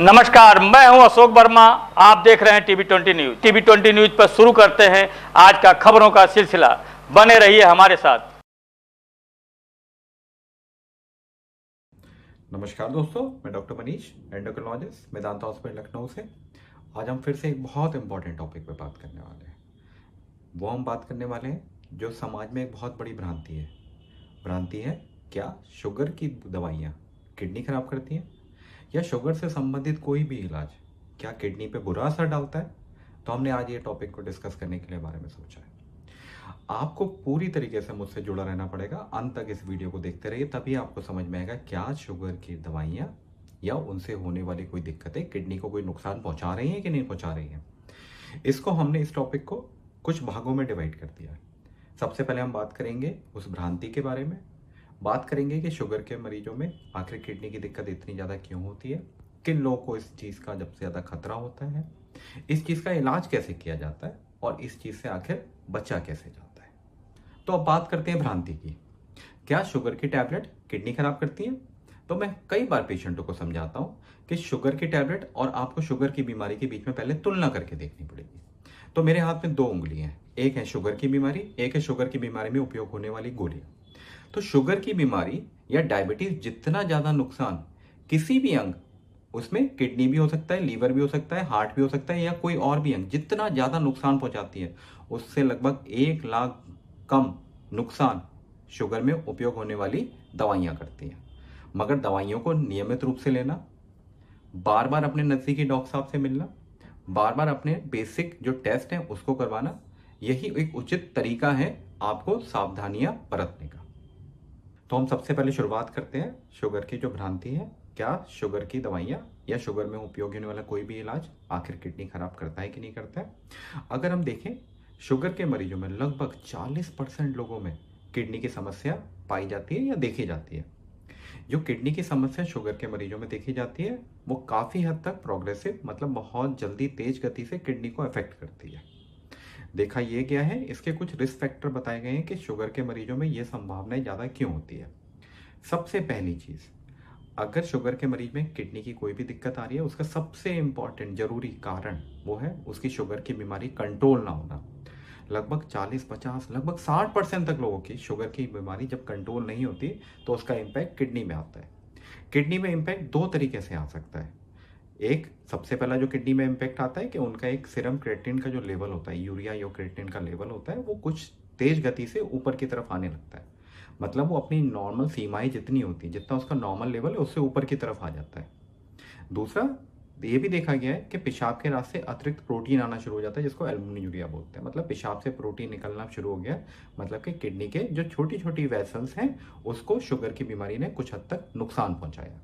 नमस्कार, मैं हूं अशोक वर्मा। आप देख रहे हैं टीवी 20 न्यूज। टीवी 20 न्यूज पर शुरू करते हैं आज का खबरों का सिलसिला। बने रहिए हमारे साथ। नमस्कार दोस्तों, मैं doctor Manish, endocrinologist, Medanta hospital Lucknow से। आज हम फिर से एक बहुत इंपॉर्टेंट टॉपिक पे बात करने वाले हैं। वो हम बात करने वाले हैं जो समाज में एक बहुत बड़ी भ्रांति है। भ्रांति है क्या शुगर की दवाइयाँ किडनी खराब करती हैं, या शुगर से संबंधित कोई भी इलाज क्या किडनी पे बुरा असर डालता है। तो हमने आज ये टॉपिक को डिस्कस करने के लिए बारे में सोचा है। आपको पूरी तरीके से मुझसे जुड़ा रहना पड़ेगा, अंत तक इस वीडियो को देखते रहिए, तभी आपको समझ में आएगा क्या शुगर की दवाइयाँ या उनसे होने वाली कोई दिक्कतें किडनी को कोई नुकसान पहुंचा रही हैं कि नहीं पहुंचा रही हैं। इसको हमने इस टॉपिक को कुछ भागों में डिवाइड कर दिया है। सबसे पहले हम बात करेंगे उस भ्रांति के बारे में, बात करेंगे कि शुगर के मरीजों में आखिर किडनी की दिक्कत इतनी ज़्यादा क्यों होती है, किन लोगों को इस चीज़ का सबसे ज़्यादा खतरा होता है, इस चीज़ का इलाज कैसे किया जाता है और इस चीज़ से आखिर बचा कैसे जाता है। तो अब बात करते हैं भ्रांति की। क्या शुगर की टैबलेट किडनी खराब करती है? तो मैं कई बार पेशेंटों को समझाता हूँ कि शुगर की टैबलेट और आपको शुगर की बीमारी के बीच में पहले तुलना करके देखनी पड़ेगी। तो मेरे हाथ में दो उंगलियां हैं, एक है शुगर की बीमारी, एक है शुगर की बीमारी में उपयोग होने वाली गोलियां। तो शुगर की बीमारी या डायबिटीज जितना ज्यादा नुकसान किसी भी अंग, उसमें किडनी भी हो सकता है, लीवर भी हो सकता है, हार्ट भी हो सकता है, या कोई और भी अंग जितना ज्यादा नुकसान पहुंचाती है, उससे लगभग 1 लाख कम नुकसान शुगर में उपयोग होने वाली दवाइयां करती हैं। मगर दवाइयों को नियमित रूप से लेना, बार बार अपने नजदीकी डॉक्टर साहब से मिलना, बार बार अपने बेसिक जो टेस्ट हैं उसको करवाना, यही एक उचित तरीका है आपको सावधानियां बरतने का। तो हम सबसे पहले शुरुआत करते हैं शुगर की जो भ्रांति है, क्या शुगर की दवाइयाँ या शुगर में उपयोग होने वाला कोई भी इलाज आखिर किडनी खराब करता है कि नहीं करता है। अगर हम देखें, शुगर के मरीजों में लगभग 40% लोगों में किडनी की समस्या पाई जाती है या देखी जाती है। जो किडनी की समस्या शुगर के मरीजों में देखी जाती है वो काफ़ी हद तक प्रोग्रेसिव, मतलब बहुत जल्दी तेज गति से किडनी को अफेक्ट करती है। देखा यह गया है, इसके कुछ रिस्क फैक्टर बताए गए हैं कि शुगर के मरीजों में यह संभावनाएं ज़्यादा क्यों होती है। सबसे पहली चीज़, अगर शुगर के मरीज में किडनी की कोई भी दिक्कत आ रही है, उसका सबसे इंपॉर्टेंट जरूरी कारण वो है उसकी शुगर की बीमारी कंट्रोल ना होना। लगभग 40-50 लगभग 60% तक लोगों की शुगर की बीमारी जब कंट्रोल नहीं होती तो उसका इम्पैक्ट किडनी में आता है। किडनी में इम्पैक्ट दो तरीके से आ सकता है। एक, सबसे पहला जो किडनी में इम्पैक्ट आता है कि उनका एक सीरम क्रिएटिनिन का जो लेवल होता है, यूरिया या क्रिएटिनिन का लेवल होता है, वो कुछ तेज गति से ऊपर की तरफ आने लगता है। मतलब वो अपनी नॉर्मल सीमाएं जितनी होती है, जितना उसका नॉर्मल लेवल है उससे ऊपर की तरफ आ जाता है। दूसरा, ये भी देखा गया है कि पेशाब के रास्ते अतिरिक्त प्रोटीन आना शुरू हो जाता है, जिसको एल्बुमिनुरिया बोलते हैं। मतलब पेशाब से प्रोटीन निकलना शुरू हो गया, मतलब कि किडनी के जो छोटी छोटी वेसल्स हैं उसको शुगर की बीमारी ने कुछ हद तक नुकसान पहुंचाया।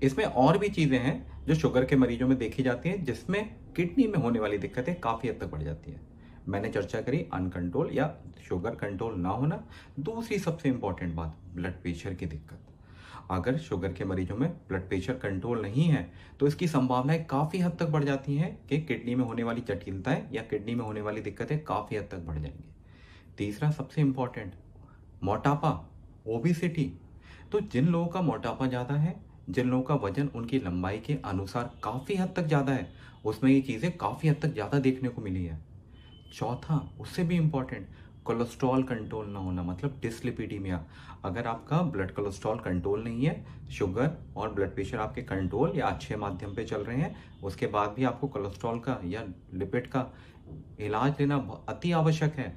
इसमें और भी चीजें हैं जो शुगर के मरीजों में देखी जाती हैं, जिसमें किडनी में होने वाली दिक्कतें काफी हद तक बढ़ जाती है। मैंने चर्चा करी अनकंट्रोल या शुगर कंट्रोल ना होना। दूसरी सबसे इंपॉर्टेंट बात, ब्लड प्रेशर की दिक्कत। अगर शुगर के मरीजों में ब्लड प्रेशर कंट्रोल नहीं है तो इसकी संभावनाएं काफी हद तक बढ़ जाती हैं कि किडनी में होने वाली जटिलताएं या किडनी में होने वाली दिक्कतें काफी हद तक बढ़ जाएंगी। तीसरा सबसे इंपॉर्टेंट, मोटापा, ओबिसिटी। तो जिन लोगों का मोटापा ज़्यादा है, जिन लोगों का वजन उनकी लंबाई के अनुसार काफ़ी हद तक ज़्यादा है, उसमें ये चीज़ें काफ़ी हद तक ज़्यादा देखने को मिली है। चौथा, उससे भी इम्पॉर्टेंट, कोलेस्ट्रॉल कंट्रोल ना होना, मतलब डिस्लिपिडीमिया। अगर आपका ब्लड कोलेस्ट्रॉल कंट्रोल नहीं है, शुगर और ब्लड प्रेशर आपके कंट्रोल या अच्छे माध्यम पे चल रहे हैं, उसके बाद भी आपको कोलेस्ट्रॉल का या लिपिड का इलाज लेना अति आवश्यक है।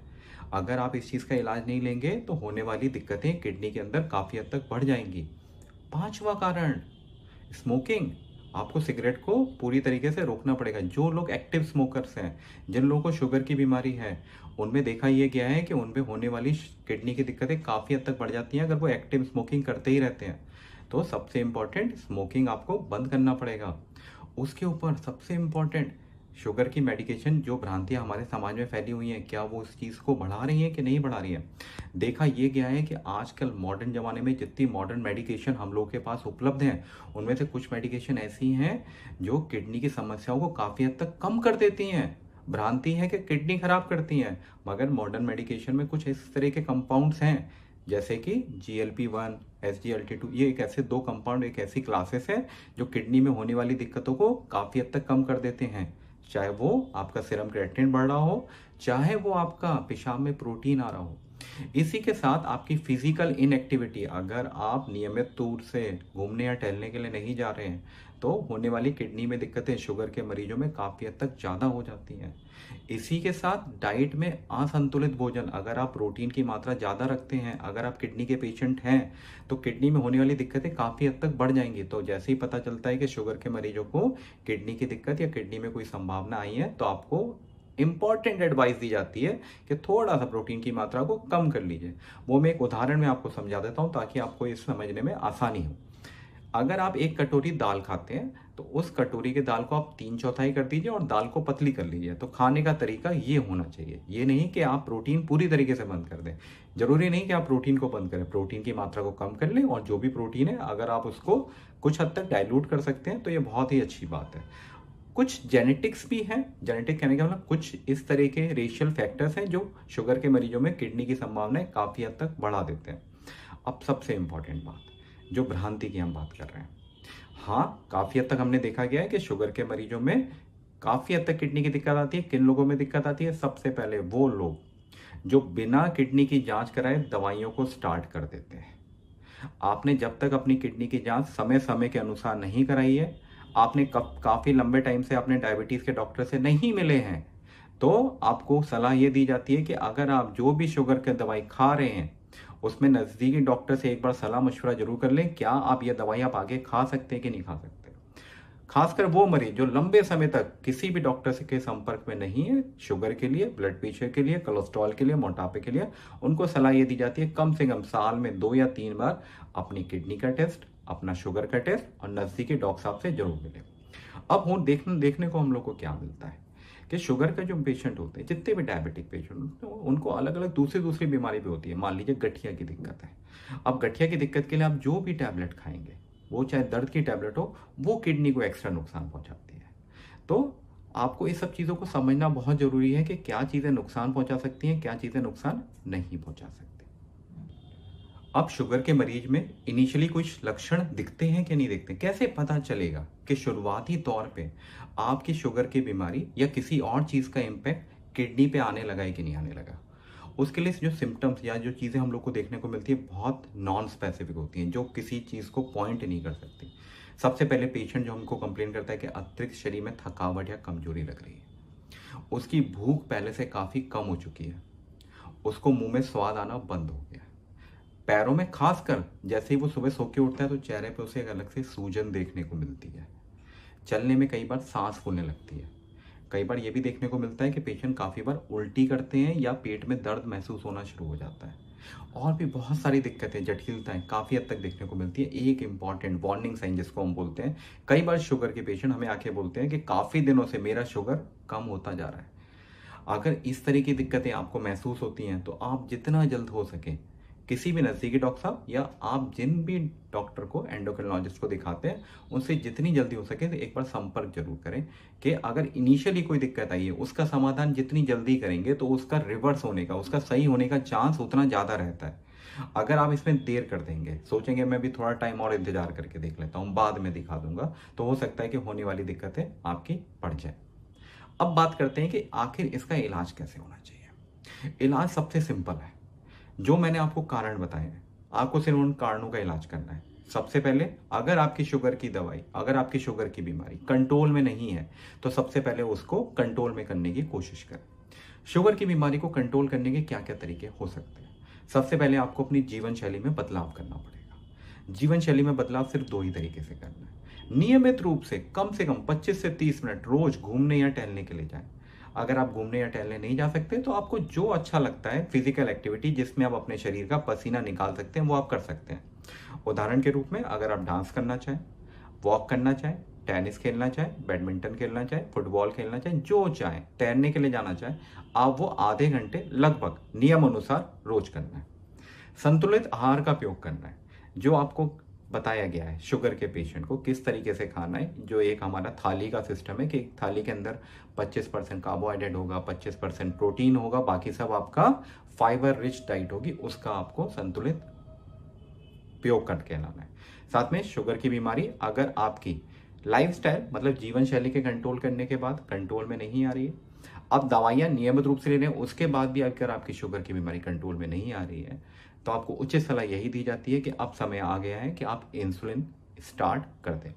अगर आप इस चीज़ का इलाज नहीं लेंगे तो होने वाली दिक्कतें किडनी के अंदर काफ़ी हद तक बढ़ जाएंगी। पांचवा कारण, स्मोकिंग। आपको सिगरेट को पूरी तरीके से रोकना पड़ेगा। जो लोग एक्टिव स्मोकर्स हैं, जिन लोगों को शुगर की बीमारी है, उनमें देखा यह गया है कि उनमें होने वाली किडनी की दिक्कतें काफ़ी हद तक बढ़ जाती हैं अगर वो एक्टिव स्मोकिंग करते ही रहते हैं। तो सबसे इंपॉर्टेंट, स्मोकिंग आपको बंद करना पड़ेगा। उसके ऊपर सबसे इंपॉर्टेंट, शुगर की मेडिकेशन, जो भ्रांतियां हमारे समाज में फैली हुई हैं, क्या वो उस चीज़ को बढ़ा रही हैं कि नहीं बढ़ा रही हैं। देखा यह गया है कि आजकल मॉडर्न ज़माने में जितनी मॉडर्न मेडिकेशन हम लोग के पास उपलब्ध हैं, उनमें से कुछ मेडिकेशन ऐसी हैं जो किडनी की समस्याओं को काफ़ी हद तक कम कर देती हैं। भ्रांति है कि किडनी खराब करती हैं, मगर मॉडर्न मेडिकेशन में कुछ इस तरह के कंपाउंड्स हैं जैसे कि GLP-1, SGLT2, ये एक ऐसे दो कंपाउंड, एक ऐसी क्लासेस है जो किडनी में होने वाली दिक्कतों को काफ़ी हद तक कम कर देते हैं। चाहे वो आपका सीरम क्रिएटिनिन बढ़ रहा हो, चाहे वो आपका पेशाब में प्रोटीन आ रहा हो। इसी के साथ आपकी फिजिकल इनएक्टिविटी, अगर आप नियमित तौर से घूमने या टहलने के लिए नहीं जा रहे हैं तो होने वाली किडनी में दिक्कतें शुगर के मरीजों में काफ़ी हद तक ज़्यादा हो जाती हैं। इसी के साथ डाइट में असंतुलित भोजन, अगर आप प्रोटीन की मात्रा ज़्यादा रखते हैं, अगर आप किडनी के पेशेंट हैं तो किडनी में होने वाली दिक्कतें काफ़ी हद तक बढ़ जाएंगी। तो जैसे ही पता चलता है कि शुगर के मरीजों को किडनी की दिक्कत या किडनी में कोई संभावना आई है तो आपको इंपॉर्टेंट एडवाइस दी जाती है कि थोड़ा सा प्रोटीन की मात्रा को कम कर लीजिए। वो मैं एक उदाहरण में आपको समझा देता हूँ ताकि आपको इस समझने में आसानी हो। अगर आप एक कटोरी दाल खाते हैं तो उस कटोरी के दाल को आप 3/4 कर दीजिए और दाल को पतली कर लीजिए। तो खाने का तरीका ये होना चाहिए, ये नहीं कि आप प्रोटीन पूरी तरीके से बंद कर दें। जरूरी नहीं कि आप प्रोटीन को बंद करें, प्रोटीन की मात्रा को कम कर लें और जो भी प्रोटीन है अगर आप उसको कुछ हद तक डाइल्यूट कर सकते हैं तो ये बहुत ही अच्छी बात है। कुछ जेनेटिक्स भी हैं, जेनेटिक कहने का मतलब कुछ इस तरह के रेशियल फैक्टर्स हैं जो शुगर के मरीजों में किडनी की संभावनाएं काफ़ी हद तक बढ़ा देते हैं। अब सबसे इंपॉर्टेंट बात, जो भ्रांति की हम बात कर रहे हैं, हाँ काफ़ी हद तक हमने देखा गया है कि शुगर के मरीजों में काफ़ी हद तक किडनी की दिक्कत आती है। किन लोगों में दिक्कत आती है? सबसे पहले वो लोग जो बिना किडनी की जांच कराए दवाइयों को स्टार्ट कर देते हैं। आपने जब तक अपनी किडनी की जांच समय समय के अनुसार नहीं कराई है, आपने काफ़ी लंबे टाइम से अपने डायबिटीज़ के डॉक्टर से नहीं मिले हैं, तो आपको सलाह ये दी जाती है कि अगर आप जो भी शुगर की दवाई खा रहे हैं उसमें नज़दीकी डॉक्टर से एक बार सलाह मशवरा जरूर कर लें, क्या आप ये दवाई आप आगे खा सकते हैं कि नहीं खा सकते। खासकर वो मरीज जो लंबे समय तक किसी भी डॉक्टर से के संपर्क में नहीं है, शुगर के लिए, ब्लड प्रेशर के लिए, कोलेस्ट्रॉल के लिए, मोटापे के लिए, उनको सलाह ये दी जाती है कम से कम साल में 2 या 3 बार अपनी किडनी का टेस्ट, अपना शुगर का टेस्ट और नज़दीकी डॉक्टर साहब से जरूर मिले। अब देखने को हम लोग को क्या मिलता है कि शुगर का जो पेशेंट होते हैं, जितने भी डायबिटिक पेशेंट, उनको अलग अलग दूसरी बीमारी भी होती है। मान लीजिए गठिया की दिक्कत है। अब गठिया की दिक्कत के लिए आप जो भी टैबलेट खाएंगे, वो चाहे दर्द की टैबलेट हो, वो किडनी को एक्स्ट्रा नुकसान पहुंचाती है। तो आपको इस सब चीज़ों को समझना बहुत ज़रूरी है कि क्या चीज़ें नुकसान पहुंचा सकती हैं, क्या चीज़ें नुकसान नहीं पहुंचा सकती। अब शुगर के मरीज में इनिशियली कुछ लक्षण दिखते हैं कि नहीं दिखते? कैसे पता चलेगा कि शुरुआती तौर पे आपकी शुगर की बीमारी या किसी और चीज़ का इम्पैक्ट किडनी पे आने लगा है कि नहीं आने लगा? उसके लिए जो सिम्टम्स या जो चीज़ें हम लोग को देखने को मिलती है बहुत नॉन स्पेसिफिक होती हैं, जो किसी चीज़ को पॉइंट नहीं कर सकती। सबसे पहले पेशेंट जो हमको कंप्लेन करता है कि अतिरिक्त शरीर में थकावट या कमजोरी लग रही है, उसकी भूख पहले से काफ़ी कम हो चुकी है, उसको मुंह में स्वाद आना बंद हो गया, पैरों में खासकर जैसे ही वो सुबह सो के उठता है तो चेहरे पे उसे एक अलग से सूजन देखने को मिलती है, चलने में कई बार सांस फूलने लगती है। कई बार ये भी देखने को मिलता है कि पेशेंट काफ़ी बार उल्टी करते हैं या पेट में दर्द महसूस होना शुरू हो जाता है। और भी बहुत सारी दिक्कतें, जटिलताएं काफ़ी हद तक देखने को मिलती है। एक इंपॉर्टेंट वार्निंग साइन जिसको हम बोलते हैं, कई बार शुगर के पेशेंट हमें आके बोलते हैं कि काफ़ी दिनों से मेरा शुगर कम होता जा रहा है। अगर इस तरह की दिक्कतें आपको महसूस होती हैं तो आप जितना जल्द हो सके किसी भी नज़दीकी डॉक्टर साहब या आप जिन भी डॉक्टर को, एंडोक्रिनोलॉजिस्ट को दिखाते हैं, उनसे जितनी जल्दी हो सके तो एक बार संपर्क जरूर करें कि अगर इनिशियली कोई दिक्कत आई है उसका समाधान जितनी जल्दी करेंगे तो उसका रिवर्स होने का, उसका सही होने का चांस उतना ज़्यादा रहता है। अगर आप इसमें देर कर देंगे, सोचेंगे मैं भी थोड़ा टाइम और इंतजार करके देख लेता हूँ, बाद में दिखा दूंगा, तो हो सकता है कि होने वाली दिक्कतें आपकी बढ़ जाए। अब बात करते हैं कि आखिर इसका इलाज कैसे होना चाहिए। इलाज सबसे सिंपल है, जो मैंने आपको कारण बताए हैं, आपको सिर्फ उन कारणों का इलाज करना है। सबसे पहले अगर आपकी शुगर की दवाई, अगर आपकी शुगर की बीमारी कंट्रोल में नहीं है तो सबसे पहले उसको कंट्रोल में करने की कोशिश करें। शुगर की बीमारी को कंट्रोल करने के क्या क्या तरीके हो सकते हैं? सबसे पहले आपको अपनी जीवन शैली में बदलाव करना पड़ेगा। जीवन शैली में बदलाव सिर्फ 2 ही तरीके से करना है। नियमित रूप से कम 25 से 30 मिनट रोज घूमने या टहलने के लिए जाएं। अगर आप घूमने या टहलने नहीं जा सकते तो आपको जो अच्छा लगता है, फिजिकल एक्टिविटी जिसमें आप अपने शरीर का पसीना निकाल सकते हैं, वो आप कर सकते हैं। उदाहरण के रूप में अगर आप डांस करना चाहें, वॉक करना चाहें, टेनिस खेलना चाहें, बैडमिंटन खेलना चाहें, फुटबॉल खेलना चाहें, जो चाहें, तैरने के लिए जाना चाहें, आप वो आधे घंटे लगभग नियम अनुसार रोज करना है। संतुलित आहार का उपयोग करना है, जो आपको बताया गया है शुगर के पेशेंट को किस तरीके से खाना है। जो एक हमारा थाली का सिस्टम है कि एक थाली के अंदर 25% कार्बोहाइड्रेट होगा, 25% प्रोटीन होगा, बाकी सब आपका फाइबर रिच डाइट होगी, उसका आपको संतुलित उपयोग करके लाना है। साथ में शुगर की बीमारी अगर आपकी लाइफस्टाइल मतलब जीवन शैली के कंट्रोल करने के बाद कंट्रोल में नहीं आ रही है, अब दवाइयाँ नियमित रूप से ले रहे हैं, उसके बाद भी अगर आपकी शुगर की बीमारी कंट्रोल में नहीं आ रही है, तो आपको उचित सलाह यही दी जाती है कि अब समय आ गया है कि आप इंसुलिन स्टार्ट कर दें।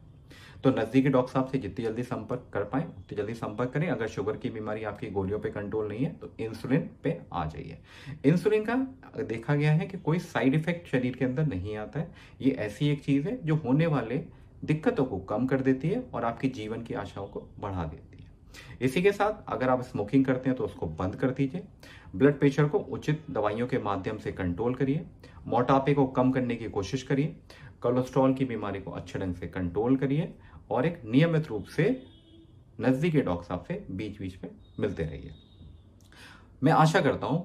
तो नज़दीकी डॉक्टर साहब से जितनी जल्दी संपर्क कर पाएँ उतनी जल्दी संपर्क करें। अगर शुगर की बीमारी आपकी गोलियों पे कंट्रोल नहीं है तो इंसुलिन पे आ जाइए। इंसुलिन का देखा गया है कि कोई साइड इफेक्ट शरीर के अंदर नहीं आता है। ये ऐसी एक चीज़ है जो होने वाले दिक्कतों को कम कर देती है और आपकी जीवन की आशाओं को बढ़ा देती है। इसी के साथ अगर आप स्मोकिंग करते हैं तो उसको बंद कर दीजिए। ब्लड प्रेशर को उचित दवाइयों के माध्यम से कंट्रोल करिए। मोटापे को कम करने की कोशिश करिए। कोलेस्ट्रॉल की बीमारी को अच्छे ढंग से कंट्रोल करिए और एक नियमित रूप से नज़दीकी डॉक्टर साहब से बीच बीच में मिलते रहिए। मैं आशा करता हूं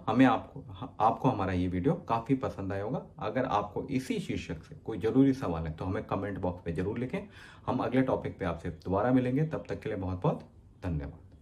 आपको हमारा ये वीडियो काफ़ी पसंद आया होगा। अगर आपको इसी शीर्षक से कोई ज़रूरी सवाल है तो हमें कमेंट बॉक्स पे ज़रूर लिखें। हम अगले टॉपिक पे आपसे दोबारा मिलेंगे। तब तक के लिए बहुत बहुत धन्यवाद।